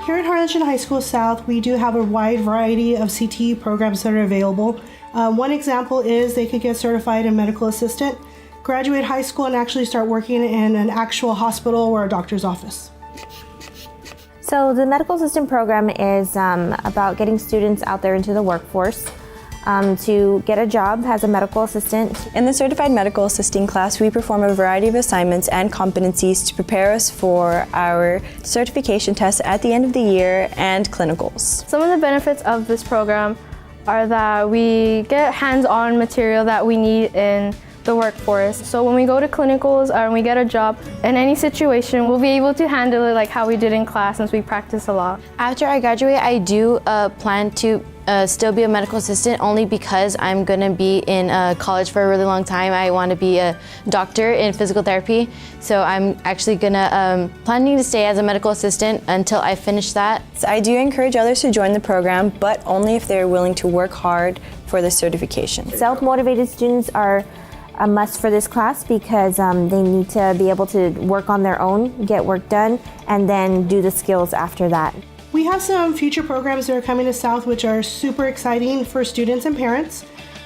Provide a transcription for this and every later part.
Here at Harlingen High School South, we do have a wide variety of CTE programs that are available. One example is they could get certified in medical assistant, graduate high school, and actually start working in an actual hospital or a doctor's office. So the medical assistant program is about getting students out there into the workforce to get a job as a medical assistant. In the Certified Medical Assisting class, we perform a variety of assignments and competencies to prepare us for our certification tests at the end of the year and clinicals. Some of the benefits of this program are that we get hands-on material that we need in the workforce. So when we go to clinicals or when we get a job, in any situation, we'll be able to handle it like how we did in class since we practice a lot. After I graduate, I do plan to still be a medical assistant only because I'm going to be in college for a really long time. I want to be a doctor in physical therapy. So I'm actually planning to stay as a medical assistant until I finish that. So I do encourage others to join the program, but only if they're willing to work hard for the certification. Self-motivated students are a must for this class because they need to be able to work on their own, get work done, and then do the skills after that. We have some future programs that are coming to South which are super exciting for students and parents.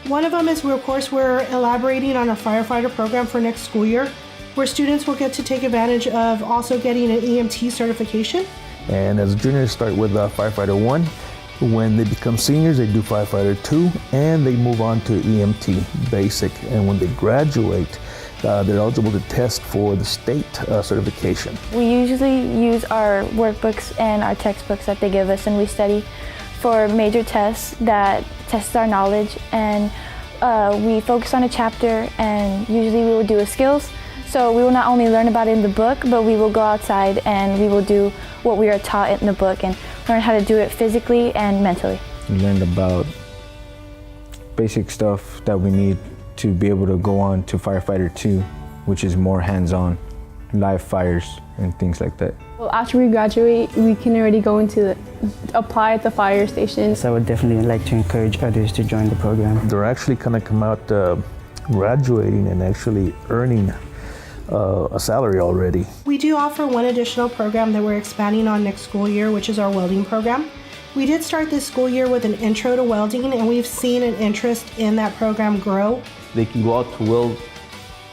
One of them is, we're elaborating on our firefighter program for next school year, where students will get to take advantage of also getting an EMT certification. And as juniors start with Firefighter 1, when they become seniors, they do Firefighter 2, and they move on to EMT Basic. And when they graduate, they're eligible to test for the state certification. We usually use our workbooks and our textbooks that they give us, and we study for major tests that test our knowledge, and we focus on a chapter, and usually we will do a skills. So we will not only learn about it in the book, but we will go outside and we will do what we are taught in the book and learn how to do it physically and mentally. We learned about basic stuff that we need to be able to go on to Firefighter 2, which is more hands-on, live fires and things like that. Well, after we graduate, we can already go into apply at the fire station. So I would definitely like to encourage others to join the program. They're actually going to come out graduating and actually earning a salary already. We do offer one additional program that we're expanding on next school year, which is our welding program. We did start this school year with an intro to welding, and we've seen an interest in that program grow. They can go out to weld,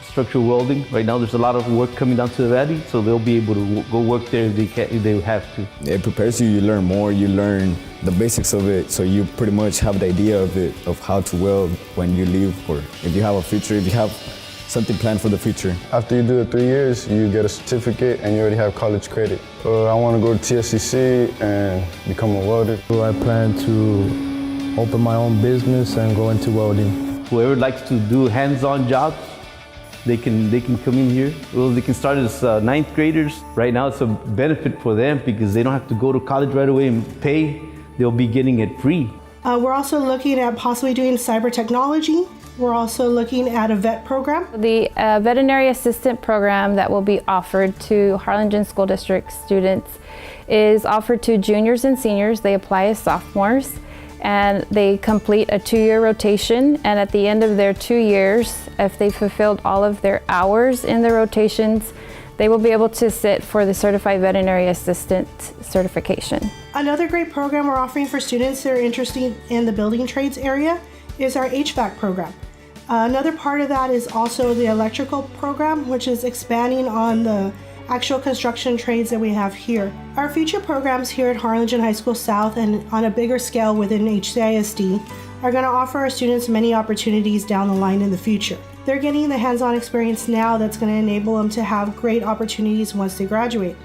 structural welding. Right now there's a lot of work coming down to the valley, so they'll be able to go work there if they have to. It prepares you, you learn more, you learn the basics of it, so you pretty much have the idea of it, of how to weld when you leave, or if you have a future, if you have something planned for the future. After you do the 3 years, you get a certificate and you already have college credit. I want to go to TSCC and become a welder. I plan to open my own business and go into welding. Whoever likes to do hands-on jobs, they can come in here. Well, they can start as 9th graders. Right now it's a benefit for them because they don't have to go to college right away and pay. They'll be getting it free. We're also looking at possibly doing cyber technology. We're also looking at a vet program. The Veterinary Assistant program that will be offered to Harlingen School District students is offered to juniors and seniors. They apply as sophomores and they complete a 2-year rotation, and at the end of their 2 years, if they fulfilled all of their hours in the rotations, they will be able to sit for the Certified Veterinary Assistant certification. Another great program we're offering for students that are interested in the building trades area is our HVAC program. Another part of that is also the electrical program, which is expanding on the actual construction trades that we have here. Our future programs here at Harlingen High School South and on a bigger scale within HCISD are going to offer our students many opportunities down the line in the future. They're getting the hands-on experience now that's going to enable them to have great opportunities once they graduate.